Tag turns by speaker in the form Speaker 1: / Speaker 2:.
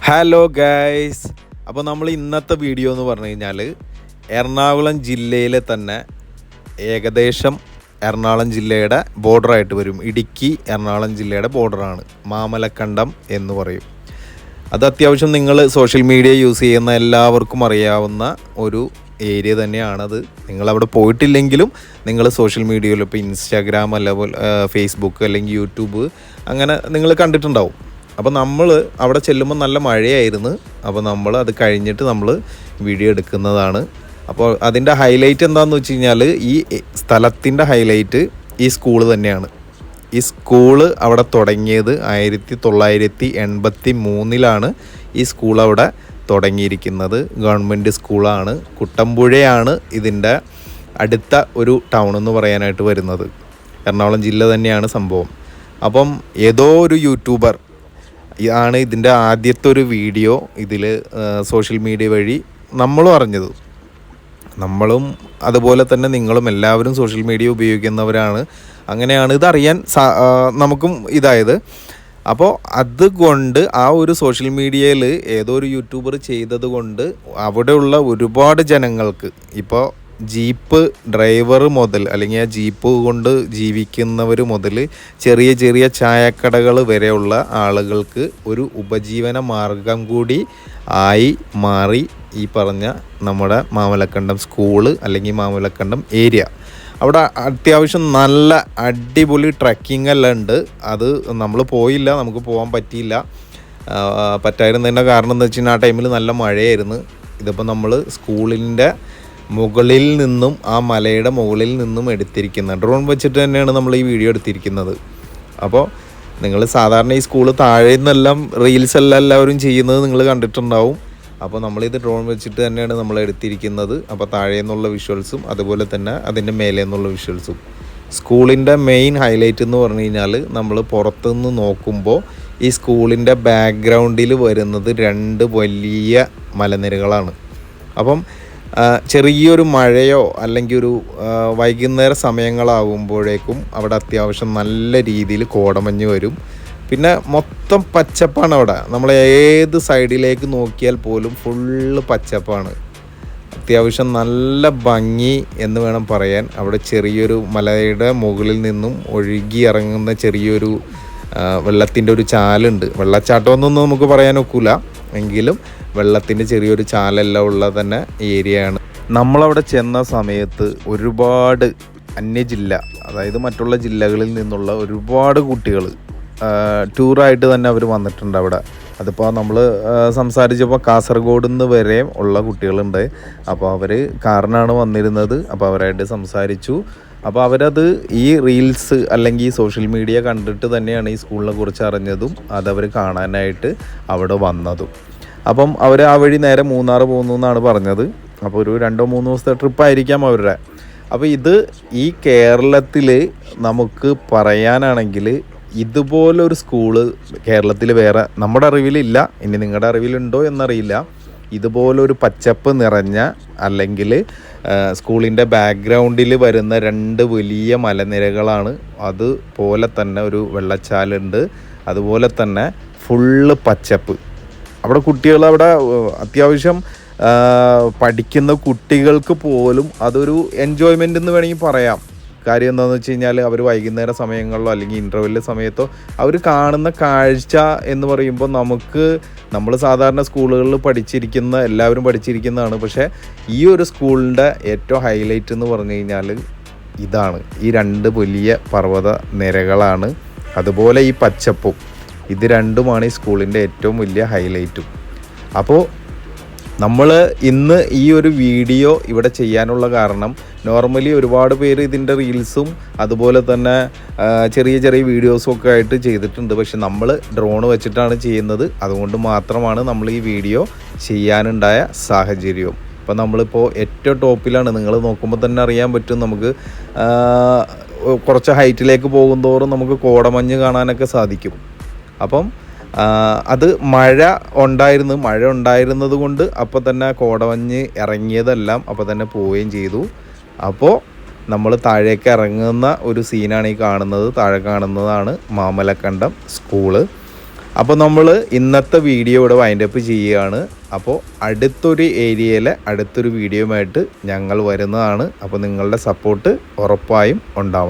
Speaker 1: Hello guys, അപ്പോൾ നമ്മൾ ഇന്നത്തെ വീഡിയോ എന്ന് പറഞ്ഞു കഴിഞ്ഞാൽ എറണാകുളം ജില്ലയിലെ തന്നെ ഏകദേശം എറണാകുളം ജില്ലയുടെ ബോർഡറായിട്ട് വരും. ഇടുക്കി എറണാകുളം ജില്ലയുടെ ബോർഡറാണ് മാമലക്കണ്ടം എന്ന് പറയും. അത് അത്യാവശ്യം നിങ്ങൾ സോഷ്യൽ മീഡിയ യൂസ് ചെയ്യുന്ന എല്ലാവർക്കും അറിയാവുന്ന ഒരു ഏരിയ തന്നെയാണത്. നിങ്ങളവിടെ പോയിട്ടില്ലെങ്കിലും നിങ്ങൾ സോഷ്യൽ മീഡിയയിൽ ഇപ്പോൾ ഇൻസ്റ്റാഗ്രാം അല്ലെങ്കിൽ ഫേസ്ബുക്ക് അല്ലെങ്കിൽ യൂട്യൂബ് അങ്ങനെ നിങ്ങൾ കണ്ടിട്ടുണ്ടാവും. അപ്പോൾ നമ്മൾ അവിടെ ചെല്ലുമ്പോൾ നല്ല മഴയായിരുന്നു. അപ്പോൾ നമ്മൾ അത് കഴിഞ്ഞിട്ട് നമ്മൾ വീഡിയോ എടുക്കുന്നതാണ്. അപ്പോൾ അതിൻ്റെ ഹൈലൈറ്റ് എന്താണെന്ന് വെച്ച് കഴിഞ്ഞാൽ ഈ സ്ഥലത്തിൻ്റെ ഹൈലൈറ്റ് ഈ സ്കൂള് തന്നെയാണ്. ഈ സ്കൂള് അവിടെ തുടങ്ങിയത് 1983 ഈ സ്കൂൾ അവിടെ തുടങ്ങിയിരിക്കുന്നത്. ഗവൺമെൻറ് സ്കൂളാണ്. കുട്ടമ്പുഴയാണ് ഇതിൻ്റെ അടുത്ത ഒരു ടൗൺ എന്ന് പറയാനായിട്ട് വരുന്നത്. എറണാകുളം ജില്ല തന്നെയാണ് സംഭവം. അപ്പം ഏതോ ഒരു യൂട്യൂബർ ആണ് ഇതിൻ്റെ ആദ്യത്തെ ഒരു വീഡിയോ ഇതിൽ സോഷ്യൽ മീഡിയ വഴി നമ്മളും അറിഞ്ഞത്. നമ്മളും അതുപോലെ തന്നെ നിങ്ങളും എല്ലാവരും സോഷ്യൽ മീഡിയ ഉപയോഗിക്കുന്നവരാണ്. അങ്ങനെയാണ് ഇതറിയാൻ നമുക്കും ഇതായത്. അപ്പോൾ അതുകൊണ്ട് ആ ഒരു സോഷ്യൽ മീഡിയയിൽ ഏതോ ഒരു യൂട്യൂബർ ചെയ്തത് കൊണ്ട് അവിടെയുള്ള ഒരുപാട് ജനങ്ങൾക്ക്, ഇപ്പോൾ ജീപ്പ് ഡ്രൈവർ മുതൽ അല്ലെങ്കിൽ ആ ജീപ്പ് കൊണ്ട് ജീവിക്കുന്നവർ മുതൽ ചെറിയ ചെറിയ ചായക്കടകൾ വരെയുള്ള ആളുകൾക്ക് ഒരു ഉപജീവന മാർഗം കൂടി ആയി മാറി ഈ പറഞ്ഞ നമ്മുടെ മാമലക്കണ്ടം സ്കൂള് അല്ലെങ്കിൽ മാമലക്കണ്ടം ഏരിയ. അവിടെ അത്യാവശ്യം നല്ല അടിപൊളി ട്രക്കിംഗ് എല്ലാം ഉണ്ട്. അത് നമ്മൾ പോയില്ല, നമുക്ക് പോകാൻ പറ്റിയില്ല. പറ്റായിരുന്നതിൻ്റെ കാരണം എന്ന് വെച്ച് കഴിഞ്ഞാൽ ആ ടൈമിൽ നല്ല മഴയായിരുന്നു. ഇതിപ്പോൾ നമ്മൾ സ്കൂളിൻ്റെ മുകളിൽ നിന്നും ആ മലയുടെ മുകളിൽ നിന്നും എടുത്തിരിക്കുന്ന ഡ്രോൺ വെച്ചിട്ട് തന്നെയാണ് നമ്മൾ ഈ വീഡിയോ എടുത്തിരിക്കുന്നത്. അപ്പോൾ നിങ്ങൾ സാധാരണ ഈ സ്കൂള് താഴെ നിന്നെല്ലാം റീൽസ് എല്ലാം എല്ലാവരും ചെയ്യുന്നത് നിങ്ങൾ കണ്ടിട്ടുണ്ടാവും. അപ്പോൾ നമ്മളിത് ഡ്രോൺ വെച്ചിട്ട് തന്നെയാണ് നമ്മൾ എടുത്തിരിക്കുന്നത്. അപ്പോൾ താഴെ നിന്നുള്ള വിഷ്വൽസും അതുപോലെ തന്നെ അതിൻ്റെ മേലെ നിന്നുള്ള വിഷ്വൽസും. സ്കൂളിൻ്റെ മെയിൻ ഹൈലൈറ്റ് എന്ന് പറഞ്ഞു കഴിഞ്ഞാൽ നമ്മൾ പുറത്തുനിന്ന് നോക്കുമ്പോൾ ഈ സ്കൂളിൻ്റെ ബാക്ക്ഗ്രൗണ്ടിൽ വരുന്നത് 2 വലിയ മലനിരകളാണ്. അപ്പം ചെറിയൊരു മഴയോ അല്ലെങ്കിൽ ഒരു വൈകുന്നേര സമയങ്ങളാകുമ്പോഴേക്കും അവിടെ അത്യാവശ്യം നല്ല രീതിയിൽ കോടമഞ്ഞ് വരും. പിന്നെ മൊത്തം പച്ചപ്പാണ് അവിടെ. നമ്മൾ ഏത് സൈഡിലേക്ക് നോക്കിയാൽ പോലും ഫുള്ള് പച്ചപ്പാണ്. അത്യാവശ്യം നല്ല ഭംഗി എന്ന് വേണം പറയാൻ. അവിടെ ചെറിയൊരു മലയുടെ മുകളിൽ നിന്നും ഒഴുകി ഇറങ്ങുന്ന ചെറിയൊരു വെള്ളത്തിൻ്റെ ഒരു ചാലുണ്ട്. വെള്ളച്ചാട്ടമൊന്നും നമുക്ക് പറയാൻ ഒക്കില്ല, എങ്കിലും വെള്ളത്തിൻ്റെ ചെറിയൊരു ചാലെല്ലാം ഉള്ള തന്നെ ഏരിയയാണ്. നമ്മളവിടെ ചെന്ന സമയത്ത് ഒരുപാട് അന്യജില്ല, അതായത് മറ്റുള്ള ജില്ലകളിൽ നിന്നുള്ള ഒരുപാട് കുട്ടികൾ ടൂറായിട്ട് തന്നെ അവർ വന്നിട്ടുണ്ട് അവിടെ. അതിപ്പോൾ നമ്മൾ സംസാരിച്ചപ്പോൾ കാസർഗോഡ് നിന്ന് വരെ ഉള്ള കുട്ടികളുണ്ട്. അപ്പോൾ അവർ കാറിനാണ് വന്നിരുന്നത്. അപ്പോൾ അവരായിട്ട് സംസാരിച്ചു. അപ്പോൾ അവരത് ഈ റീൽസ് അല്ലെങ്കിൽ ഈ സോഷ്യൽ മീഡിയ കണ്ടിട്ട് തന്നെയാണ് ഈ സ്കൂളിനെ കുറിച്ച് അറിഞ്ഞതും അതവർ കാണാനായിട്ട് അവിടെ വന്നതും. അപ്പം അവർ ആ വഴി നേരെ മൂന്നാർ പോകുന്നു എന്നാണ് പറഞ്ഞത്. അപ്പോൾ ഒരു 2-3 ദിവസത്തെ ട്രിപ്പായിരിക്കാം അവരുടെ. അപ്പോൾ ഇത് ഈ കേരളത്തിൽ നമുക്ക് പറയാനാണെങ്കിൽ ഇതുപോലൊരു സ്കൂള് കേരളത്തിൽ വേറെ നമ്മുടെ അറിവിലില്ല. ഇനി നിങ്ങളുടെ അറിവിലുണ്ടോ എന്നറിയില്ല. ഇതുപോലൊരു പച്ചപ്പ് നിറഞ്ഞ അല്ലെങ്കിൽ സ്കൂളിൻ്റെ ബാക്ക്ഗ്രൗണ്ടിൽ വരുന്ന 2 വലിയ മലനിരകളാണ്. അതുപോലെ തന്നെ ഒരു വെള്ളച്ചാലുണ്ട്. അതുപോലെ തന്നെ ഫുള്ള് പച്ചപ്പ്. അവിടെ കുട്ടികൾ അവിടെ അത്യാവശ്യം പഠിക്കുന്ന കുട്ടികൾക്ക് പോലും അതൊരു എൻജോയ്മെൻ്റ് എന്ന് വേണമെങ്കിൽ പറയാം. കാര്യം എന്താണെന്ന് വെച്ച് കഴിഞ്ഞാൽ അവർ വൈകുന്നേര സമയങ്ങളിലോ അല്ലെങ്കിൽ ഇൻ്റർവെല്ലിൻ്റെ സമയത്തോ അവർ കാണുന്ന കാഴ്ച എന്ന് പറയുമ്പോൾ നമ്മൾ സാധാരണ സ്കൂളുകളിൽ പഠിച്ചിരിക്കുന്ന എല്ലാവരും പഠിച്ചിരിക്കുന്നതാണ്. പക്ഷേ ഈ ഒരു സ്കൂളിൻ്റെ ഏറ്റവും ഹൈലൈറ്റ് എന്ന് പറഞ്ഞു കഴിഞ്ഞാൽ ഇതാണ്. ഈ 2 വലിയ പർവ്വത നിരകളാണ്, അതുപോലെ ഈ പച്ചപ്പും. ഇത് രണ്ടുമാണ് ഈ സ്കൂളിൻ്റെ ഏറ്റവും വലിയ ഹൈലൈറ്റും. അപ്പോൾ നമ്മൾ ഇന്ന് ഈ ഒരു വീഡിയോ ഇവിടെ ചെയ്യാനുള്ള കാരണം, നോർമലി ഒരുപാട് പേര് ഇതിൻ്റെ റീൽസും അതുപോലെ തന്നെ ചെറിയ ചെറിയ വീഡിയോസും ഒക്കെ ആയിട്ട് ചെയ്തിട്ടുണ്ട്. പക്ഷെ നമ്മൾ ഡ്രോൺ വെച്ചിട്ടാണ് ചെയ്യുന്നത്. അതുകൊണ്ട് മാത്രമാണ് നമ്മൾ ഈ വീഡിയോ ചെയ്യാനുണ്ടായ സാഹചര്യവും. ഇപ്പോൾ നമ്മളിപ്പോൾ ഏറ്റവും ടോപ്പിലാണ്. നിങ്ങൾ നോക്കുമ്പോൾ തന്നെ അറിയാൻ പറ്റും. നമുക്ക് കുറച്ച് ഹൈറ്റിലേക്ക് പോകുന്തോറും നമുക്ക് കോടമഞ്ഞ് കാണാനൊക്കെ സാധിക്കും. അപ്പം അത് മഴ ഉണ്ടായിരുന്നത് കൊണ്ട് അപ്പോൾ തന്നെ കോടമഞ്ഞ് ഇറങ്ങിയതെല്ലാം അപ്പോൾ തന്നെ പോവുകയും ചെയ്തു. അപ്പോൾ നമ്മൾ താഴേക്ക് ഇറങ്ങുന്ന ഒരു സീനാണ് ഈ കാണുന്നത്. താഴെ കാണുന്നതാണ് മാമലക്കണ്ടം സ്കൂള്. അപ്പോൾ നമ്മൾ ഇന്നത്തെ വീഡിയോ ഇവിടെ വൈൻഡപ്പ് ചെയ്യുകയാണ്. അപ്പോൾ അടുത്തൊരു ഏരിയയിലെ അടുത്തൊരു വീഡിയോയുമായിട്ട് ഞങ്ങൾ വരുന്നതാണ്. അപ്പോൾ നിങ്ങളുടെ സപ്പോർട്ട് ഉറപ്പായും ഉണ്ടാവണം.